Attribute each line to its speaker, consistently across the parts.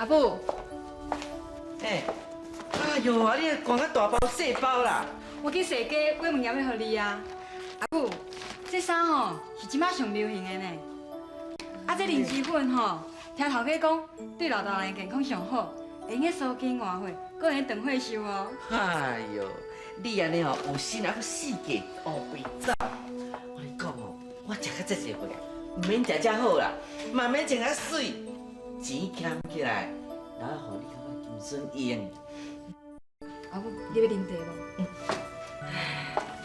Speaker 1: 阿母，
Speaker 2: 哎呦啊，你赶较大包细包啦！
Speaker 1: 我去踅街买物件要互你啊。阿母，这衫吼是即摆上流行的呢。啊，这灵芝粉吼，听头家讲对老大人健康上好，会用个收金换货，搁会长岁寿哦。
Speaker 2: 哎呦，你安尼哦，有心啊，搁世界乌白走。我跟你讲哦，我食到这一回啊，唔免食遮好啦，嘛免穿较水，钱俭起来，然后互你感觉金顺用。
Speaker 1: 阿母，你要啉茶无？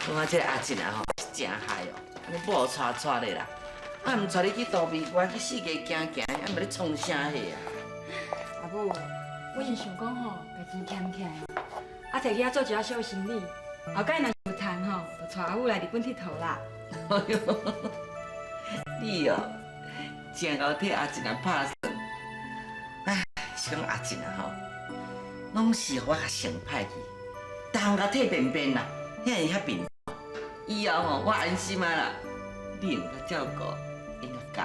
Speaker 2: 讲啊，这个阿进啊吼是真害哦，安尼某带的啦，啊唔带你去倒美国去世界行行，啊唔你创啥货啊？
Speaker 1: 阿母，我是想讲吼，把钱俭起来啊，啊摕去遐做一下小生意，后摆若是有趁吼，就带阿母来日本佚佗啦。
Speaker 2: 哎呦，你哦，真够替阿进啊拍算。唉，是讲阿进啊吼，拢是我较先歹去，逐项甲替便便啦，遐是遐便。以后吼，我安心啊啦，你用甲照顾，应该教。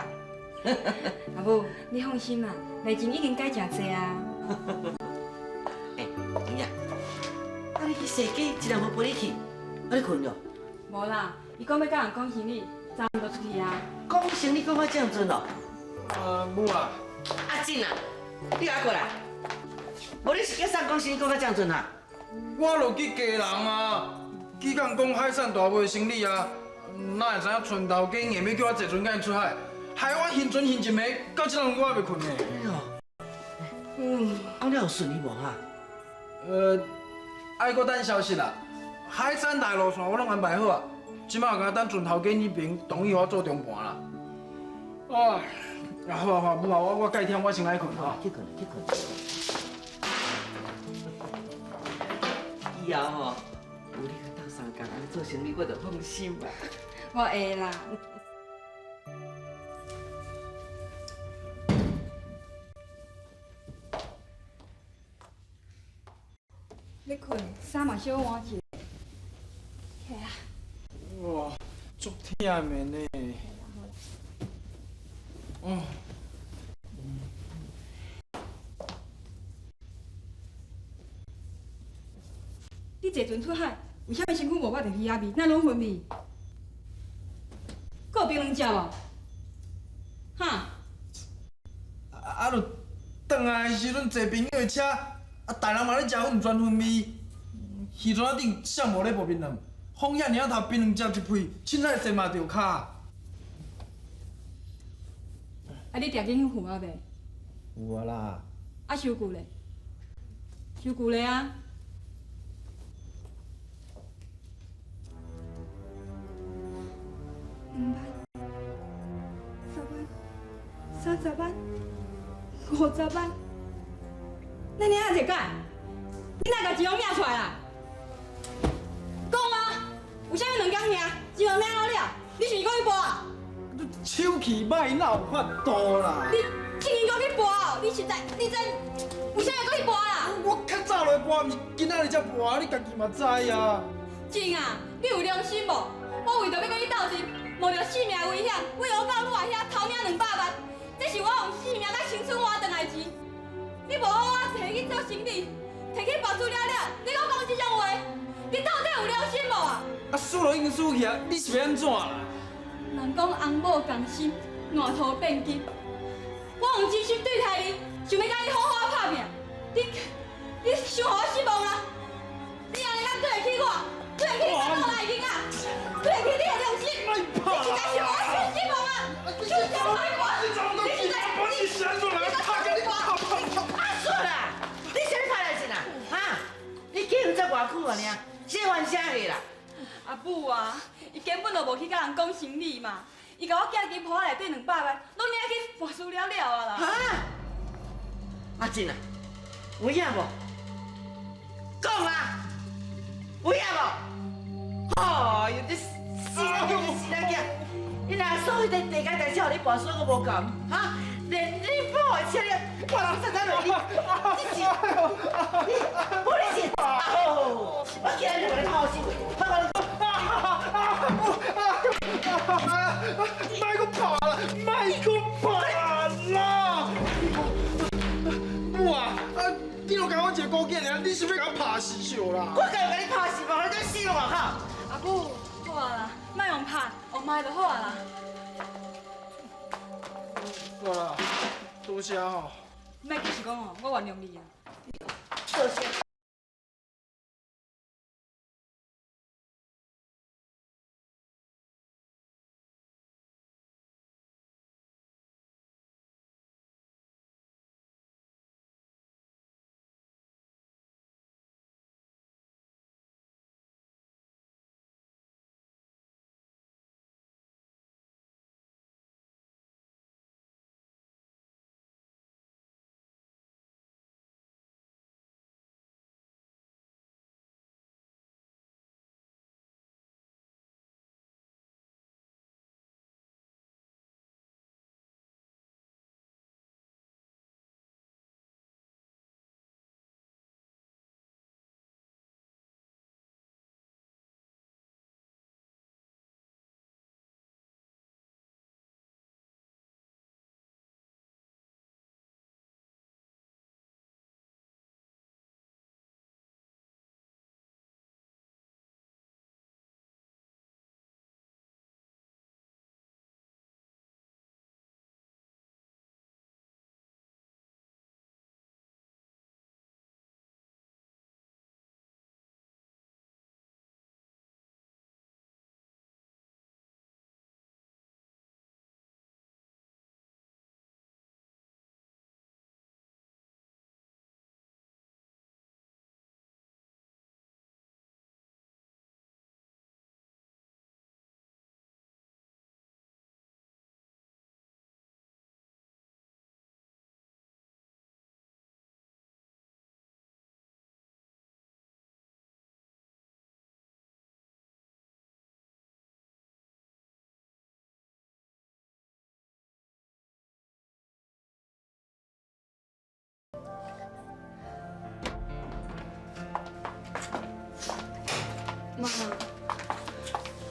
Speaker 1: 阿母，你放心啦，内钱已经改诚济啊。
Speaker 2: 哎，英呀，啊你去踅街，一人无陪你去，啊你困了？
Speaker 1: 无啦，伊讲要甲人讲生意，昨昏就出去啊。
Speaker 2: 讲生理讲到这样准哦。
Speaker 3: 母啊，
Speaker 2: 阿进啊，你来过来。无你是叫啥讲生理讲到这样准啊？
Speaker 3: 我落去家人啊，去讲讲海产大卖生意啊，哪会知影船头家硬要叫我坐船甲因出海，害我现船现一暝，到这阵我还袂困呢。
Speaker 2: 哎呦，啊你有顺利无哈？
Speaker 3: 爱搁等消息啦。海产大路线我拢安排好啊，即摆有甲等船头家那边同意我做中盘啦。好啊好，母啊，我改天我先来困哈。
Speaker 2: 去困去困。以后吼，有你去斗相共，安尼做生意我就放心吧。
Speaker 1: 我会啦。要困，衫嘛小换一个。起啊！
Speaker 3: 哇，足忝的呢。
Speaker 1: 你坐船出海，为什么身躯无我着鱼仔味，哪拢昏味？搁有槟榔食无？哈？
Speaker 3: 啊，就转来的时阵坐朋友的车，大人嘛咧食粉全粉味，渔船顶谁无咧无槟榔？风遐尔头槟榔汁一配，凊彩踅嘛着卡。
Speaker 1: 啊，你定经付啊袂？
Speaker 3: 有啊啦。
Speaker 1: 啊，收据咧？收据咧啊？5万、10万、30万、50万，那你还一改？你哪甲钱拢领出来啦？讲啊！有啥物两工赢，钱都领好了，你是讲去博啊？
Speaker 3: 手气歹，哪有法度啦？
Speaker 1: 你竟然讲去博哦！你真为啥要讲去博啦？
Speaker 3: 我较早来博，毋是今仔日才博，你家己嘛知啊。
Speaker 1: 静啊，你有良心无？我为着要跟你斗阵，冒着性命危险，为我到你遐偷领200万，这是我用性命甲青春换回来的钱。你无我摕去做生意，摕去博输了，你搁讲这种话，你到底有良心无啊？
Speaker 3: 啊，输了已经输去啊，你是要安怎啦？
Speaker 1: 人讲翁某共心，换土变金。我用真心对待你，想要甲你好好拍拼，你想互我失望啊？你安尼敢对得起我？对得起你我来囡仔？对得起你的良心？你实在是我失望啊！就想歹我，你实在
Speaker 3: 你是安怎来拍甲你拍？
Speaker 2: 算啦，你先拍来先啦，哈？你结婚才偌久啊呢？写完啥个啦？
Speaker 1: 阿母啊，伊根本就无去甲人讲生理嘛，伊甲我寄支铺内底200万，拢领去博输了啊啦！
Speaker 2: 哈？阿进啊，有影无？讲啊，有影无？哎呦，你死啦！你死啦囝！你若所有的地界代志，互你博输我无够，哈？连你某的车你我人生在落你，你是，不你是，我今日就给你抛心，
Speaker 3: 莫搁拍啦！莫搁拍啦！我爷娘，你是要甲我拍死笑啦？
Speaker 2: 我敢甲你拍死无？你死了外口！
Speaker 1: 阿母，好啊啦，莫用拍，用骂就好啊啦。
Speaker 3: 好啦，多谢吼。
Speaker 1: 莫继续讲哦，我原谅你啊。
Speaker 2: 多谢。
Speaker 1: 妈，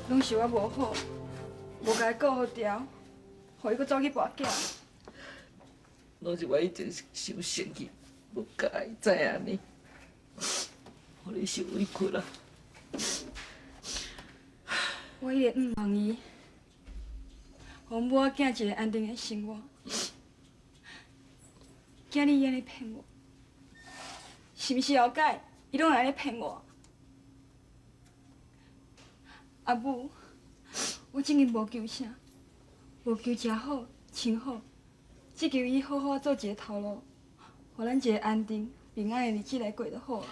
Speaker 1: 拢是我无好，无甲伊顾好调，互伊搁走去跋筊。
Speaker 2: 拢是我以前受生气，无甲伊知安尼，互你受委屈啦。
Speaker 1: 我一直望伊，互母仔囝一个安定的生活。今日伊安尼骗我，是毋是后摆伊拢会安尼骗我？阿母，我真经无求啥，无求食好、穿好，只求伊好好做一个头路，互咱一个安定、平安的日子来过就好啊。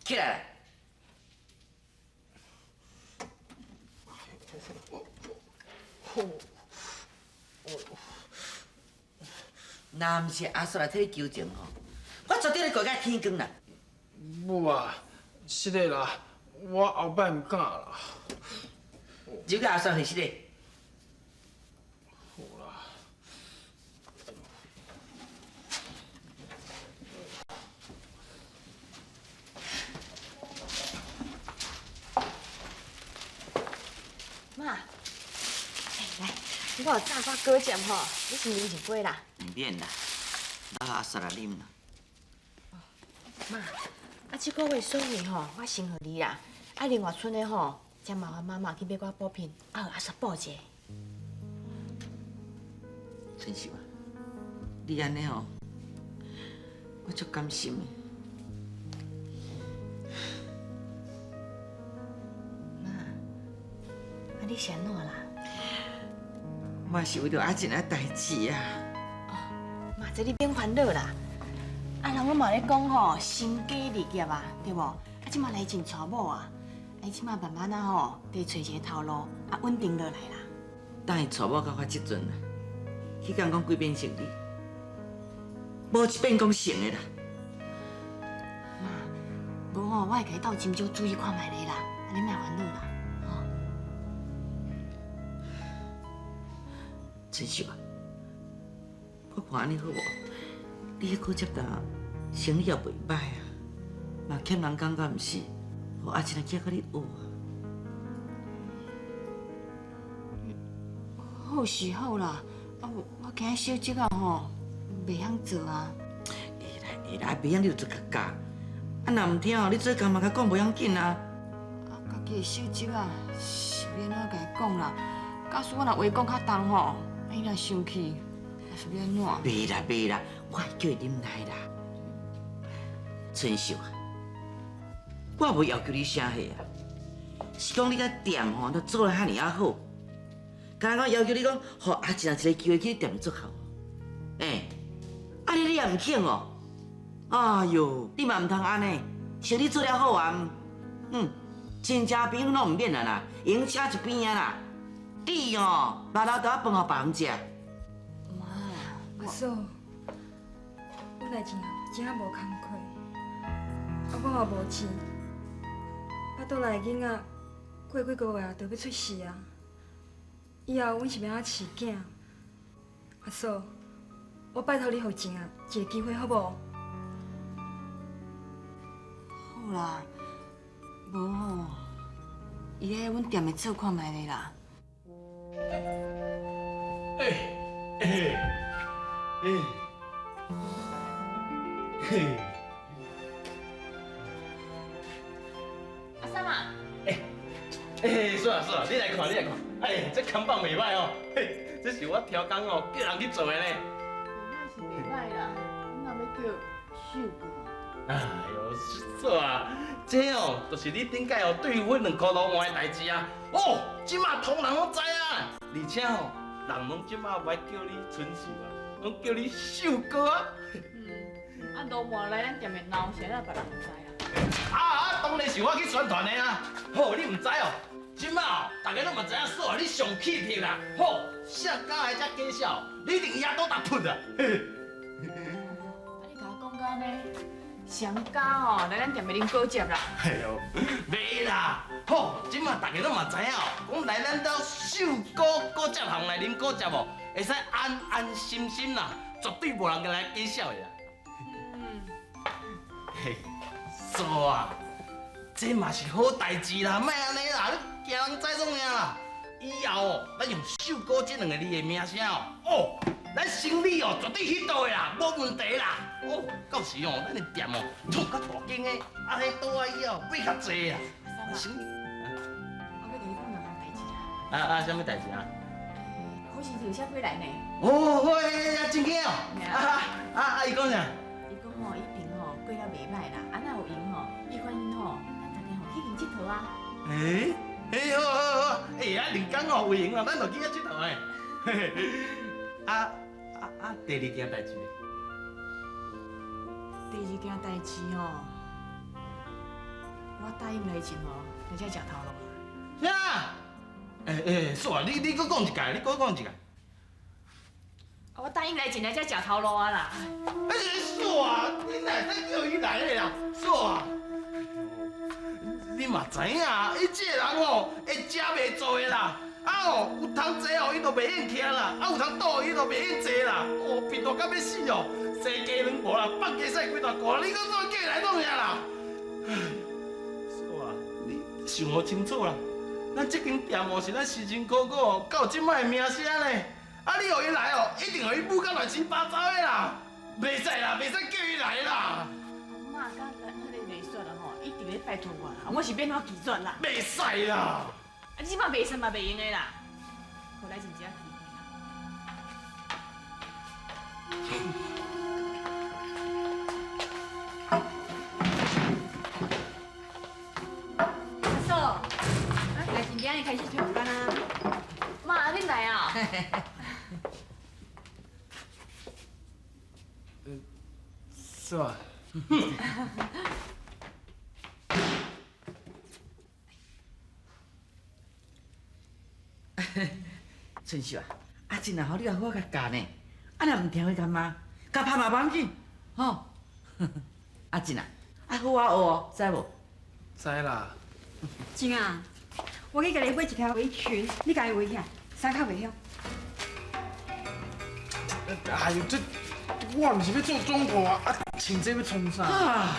Speaker 2: 起来！若毋是阿叔来替你求情吼，我绝对来过到天光啦！
Speaker 3: 母啊，是的啦，我后摆唔敢啦。
Speaker 2: 就甲阿叔是的。
Speaker 3: 好啦。
Speaker 4: 妈，来，我有炸花果酱吼，你先啉一杯啦。
Speaker 2: 唔免啦，留阿叔来啉啦。
Speaker 4: 妈，这个月所有吼，我先互你啦。另外剩的吼，才麻烦妈妈去买我补品，互阿叔补者。
Speaker 2: 春秀啊，你安尼吼，我足甘心的。
Speaker 4: 妈，你是安怎啦？
Speaker 2: 我是为着阿静的代志啊。
Speaker 4: 妈，这你免烦恼啦。人拢嘛咧讲吼，成家立业啊，对无？即马来真娶某啊，即马慢慢吼，得找一个头路，稳定落来啦。
Speaker 2: 等伊娶某到我即阵啊，迄间讲几变成你，无一遍讲成的啦。
Speaker 4: 妈，无吼，我会家斗斟酌注意看卖咧啦，你莫烦恼啦。吼，
Speaker 2: 陈秀啊，我看安尼好无？你迄个接单生意也袂歹啊，嘛欠人感觉毋是？互阿珍叫你学啊。
Speaker 4: 好是好啦，我今日小职啊吼，袂晓做啊。
Speaker 2: 会啦，袂晓你就做较教。啊，若毋听哦，你做工嘛甲讲袂要紧啊。
Speaker 4: 家己的小职啊，是要安怎甲伊讲啦？假使我若话讲较重吼，伊若生气，也是要安怎？
Speaker 2: 袂啦，我会叫伊忍耐啦。陈秀啊，我无要求你啥货啊，是讲你甲店吼都做得遐尔啊好。刚刚要求你讲，互阿珍一个机会去店里做客。你也唔肯哦。哎哟，你嘛唔通安尼，生意做了好啊，亲戚朋友拢唔免啦啦，用车一边啊啦。你哦，留倒饭互别人食。
Speaker 4: 妈，
Speaker 1: 阿嫂，我代志啊真无工课，我也无钱，倒来的囡仔过几个月就要出世啊。以后阮是要怎饲囝？阿嫂，我拜托你，互静啊一个机会，好无？
Speaker 4: 好啦，无吼，伊来阮店的做看卖咧啦。阿三啊，
Speaker 5: 是啊，你来看，这看板袂歹哦，这是我挑工哦，叫人去做的呢。
Speaker 4: 是袂歹啦，你若要叫秀哥。
Speaker 5: 哎呦，嫂啊，这哦，就是你顶届哦对阮2块多换的代志啊。哦，即马通人拢知啊，而且哦，人拢即马袂叫你春秀啊，拢叫你秀哥啊。
Speaker 4: 啊，罗马来咱店的闹啥啊，别人唔知啊。
Speaker 5: 当然是我去宣传的啊。好，你唔知哦，即马哦，大家拢嘛知影嫂啊，你上气魄啦。好，社交的这介绍，你一定压倒踏扑啊。
Speaker 4: 你甲我讲到呢，上家哦来咱店的啉果汁啦。
Speaker 5: 哎呦，袂啦！好，即马大家拢嘛知影哦，讲来咱兜秀果汁行来啉果汁哦，会使安安心心啦，绝对无人来介绍的啦。嘿，嫂啊，这嘛是好代志啦，莫安尼啦，你惊人知种尔啦。以后哦，咱用秀果这2个字的名声哦，咱生意哦绝对迄度的啦，无问题啦。哦，到时哦，咱的店哦，创较大间的，安尼倒来以后买较济啦。生意。
Speaker 4: 我要甲你讲两件代志啦。
Speaker 5: 什么代志啊？
Speaker 4: 好时就下回来呢。
Speaker 5: 哦，好，真假哦。伊讲啥？
Speaker 4: 伊讲吼，伊平吼过了袂歹啦，啊若有闲吼，伊欢迎吼，咱大家吼去面佚佗啊。
Speaker 5: 好，人工哦有闲啦，咱就去遐佚佗诶。第2件代志咧？
Speaker 4: 第2件代志吼，我答应来前吼，来遮食头路。
Speaker 5: 啥？嫂啊，你搁讲一届，你搁讲一届。
Speaker 4: 我答应来前来遮食头路啊啦。
Speaker 5: 嫂啊，你哪会叫伊来的啦？嫂啊，你嘛知影，伊这个人哦，会食袂做的啦。有通坐哦，伊就袂愿徛啦；有通倒，伊就袂愿坐啦。贫惰到要死哦，生鸡卵无啦，放鸡屎几大锅，你搁怎叫伊来弄遐啦？嫂啊，你想好清楚啦，咱这间店哦是咱辛辛苦苦哦，到即摆的名声呢。你互伊来哦，一定互伊舞到乱七八糟的啦，袂使啦，袂使叫伊来啦。
Speaker 4: 妈，甲咱迄个袂煞啦吼，一直咧拜托我啦，我是变怎拒绝啦。
Speaker 5: 袂使啦。
Speaker 4: 啊，即摆袂使嘛，袂用的啦。互来真正机
Speaker 1: 阿嫂，来真今日开始上班啊？
Speaker 4: 妈，恁来啊？
Speaker 3: 是吧？
Speaker 2: 春秀啊，阿珍啊，好你也好甲教呢，若唔听话干妈，甲拍嘛帮紧，吼。阿进啊，啊好啊学哦，知无？
Speaker 3: 知啦。
Speaker 1: 静啊，我去甲你买一条围裙，你家己围起来，衫较袂晓。
Speaker 3: 哎呦，这我毋是要做总务啊，穿这要创啥？
Speaker 2: 啊，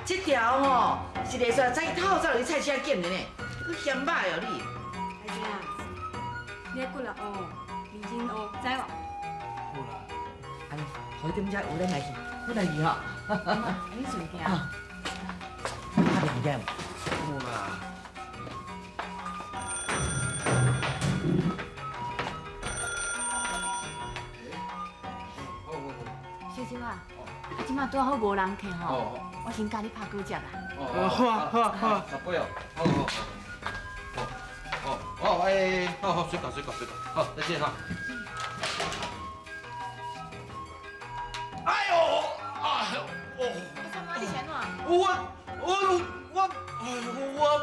Speaker 2: 这条吼是来说早透早就去菜市仔捡的呢，佫嫌歹哦你。
Speaker 1: 孩子啊，你骨力哦，认真哦，知无？
Speaker 3: 好啦。
Speaker 2: 安尼，好点遮有咱来去，咱来去吼。
Speaker 4: 妈，你顺行。
Speaker 2: 啊，拍两件。
Speaker 3: 好啦。
Speaker 4: 小姐啊，即马拄好无人客吼，我先教你拍果汁啦。
Speaker 3: 好啊，好啊，好啊。
Speaker 5: 十八哦，好，水搞，好，再见哈。哎呦，
Speaker 4: 三妈，你先哪？
Speaker 5: 我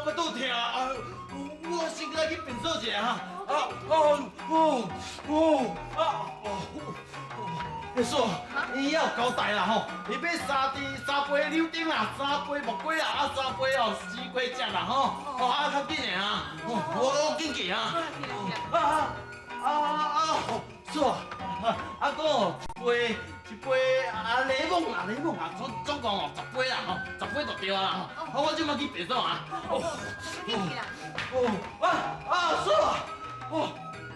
Speaker 5: 骨头疼啊，我先来去便所一下哈。你说，你要有交代啦吼，你买3杯柳丁啦，3杯木瓜啦，3杯西瓜汁啦吼，较紧的啊，我紧去啊。是啊，搁一杯柠檬啊，总共10杯啦吼，10杯就对啊。我即马去便所啊。是啊，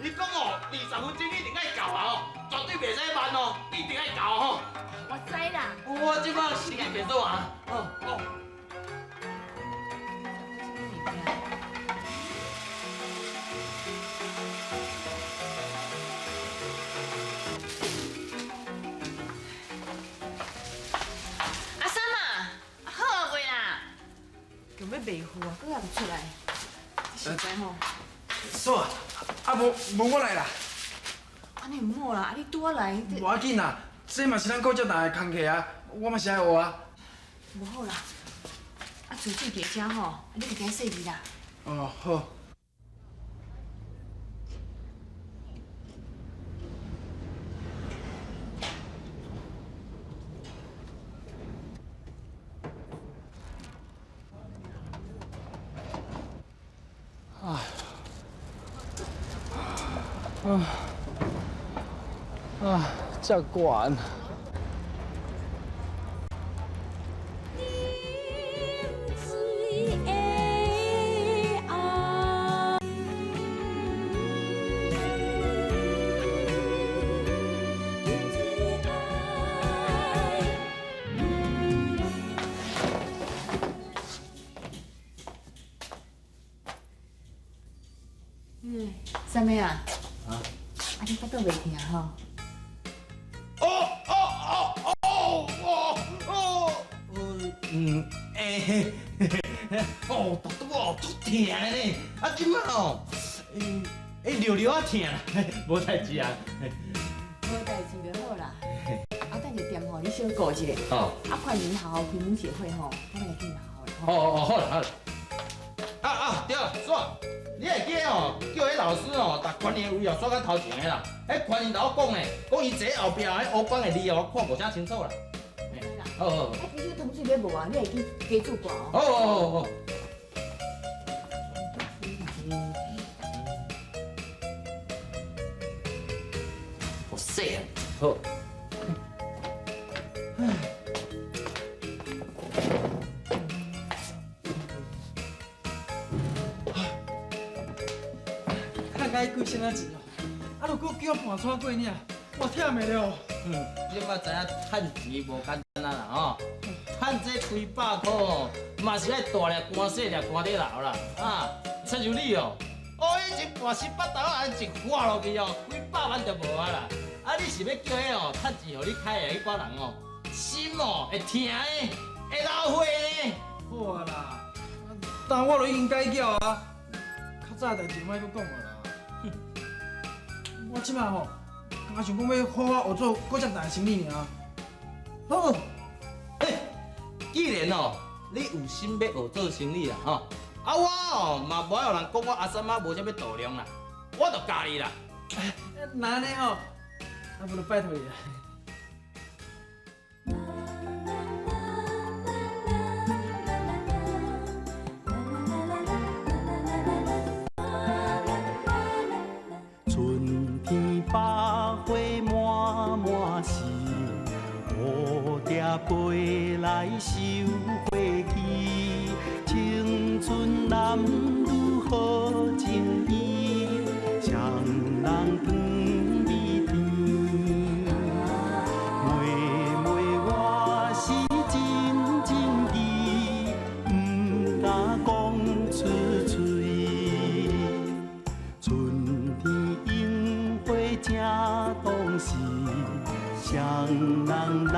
Speaker 5: 你讲20分钟一定爱到啊绝对袂使慢哦，一定爱到吼。
Speaker 4: 我知啦。
Speaker 5: 我即马先去便所啊。
Speaker 4: 阿三啊，好未啦？
Speaker 2: 咁要卖货啊，
Speaker 4: 佫还唔出来？实在吼，
Speaker 3: 嫂啊，无我来啦。
Speaker 4: 安尼唔好啦，啊你拄仔来，
Speaker 3: 无要紧啦，这嘛是咱古籍大的工课啊，我嘛是爱学啊。
Speaker 4: 无好啦。啊厨具伫遮吼，你就加细字啦。
Speaker 3: 哦，好。这悬。
Speaker 4: 三妹啊，啊你骨头袂疼吼？
Speaker 5: 肚肚足疼的呢，即摆溜溜啊疼啦，无代志啊。
Speaker 4: 无代志就好啦。啊，等下店吼，你小顾一下。
Speaker 5: 哦。
Speaker 4: 啊，快年好好开门协会吼，我来跟你好好
Speaker 5: 好啦。对了，煞，你会记叫迄老师逐管理位刷到头前的啦。迄管理头讲的，讲伊坐后壁迄黑板的字我看无啥清楚啦。好。
Speaker 4: 啊，其实同事要无啊，你会记加注挂哦。
Speaker 5: 好。好细啊，好。
Speaker 3: 看该几身啊钱哦，啊，如果叫我盘串过呢，我忝袂了。
Speaker 5: 即摆知影趁钱无简单啦吼，趁这几百块哦，嘛是爱大粒官小粒官底老啦啊！亲像你哦，以前盘18斗安一花落去哦，几百万就无啊啦。啊，你是要叫迄趁钱互你开的迄帮人心会疼的，会老血的。
Speaker 3: 好啊啦，但我都已经改叫啊，较早代志莫搁讲了啦。我即摆吼，刚想讲要好好学做古籍大的生意尔。
Speaker 5: 好，既然你有心要学做生意啦我嘛无有人讲我阿三妈无啥物度量啦，我就教你啦。
Speaker 3: 那安尼吼，不如拜托你啦。
Speaker 6: 行背来收花期，青春男女好情谊，双人长美甜。妹妹我是真真意，不敢讲出嘴。春天樱花正当时。双人来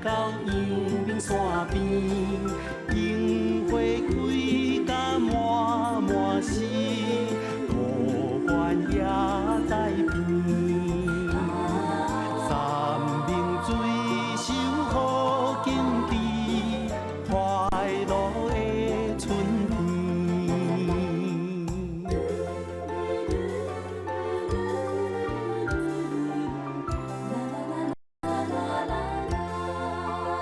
Speaker 6: 到阳明山边，樱花开。